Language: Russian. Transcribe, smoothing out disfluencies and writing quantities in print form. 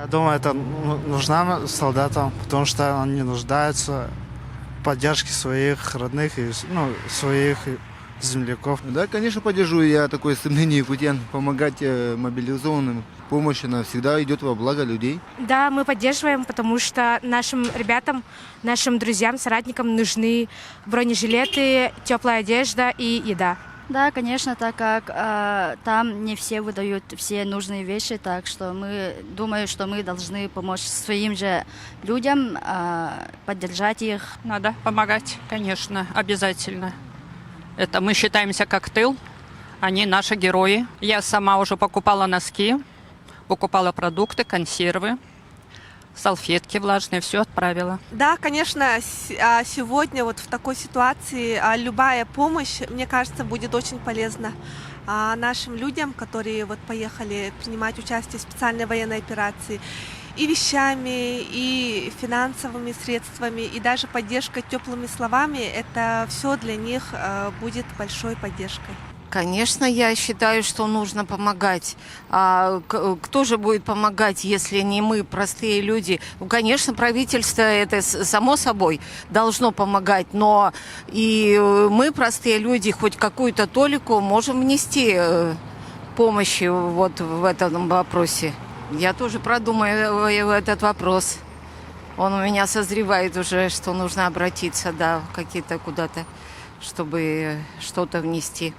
Я думаю, это нужна солдатам, потому что они нуждаются в поддержке своих родных и своих земляков. Да, конечно, поддержу. Я такой сильный якутян. Помогать мобилизованным. Помощь, она всегда идет во благо людей. Да, мы поддерживаем, потому что нашим ребятам, нашим друзьям, соратникам нужны бронежилеты, теплая одежда и еда. Да, конечно, так как там не все выдают все нужные вещи, так что мы думаем, что мы должны помочь своим же людям, поддержать их. Надо помогать, конечно, обязательно. Это мы считаемся как тыл, они наши герои. Я сама уже покупала носки, покупала продукты, консервы, салфетки влажные, все отправила. Да, конечно, сегодня вот в такой ситуации любая помощь, мне кажется, будет очень полезна нашим людям, которые вот поехали принимать участие в специальной военной операции, и вещами, и финансовыми средствами, и даже поддержкой теплыми словами. Это все для них будет большой поддержкой. Конечно, я считаю, что нужно помогать. А кто же будет помогать, если не мы, простые люди? Ну, конечно, правительство, это само собой, должно помогать, но и мы, простые люди, хоть какую-то толику можем внести помощи вот в этом вопросе. Я тоже продумаю этот вопрос. Он у меня созревает уже, что нужно обратиться, да, какие-то куда-то, чтобы что-то внести.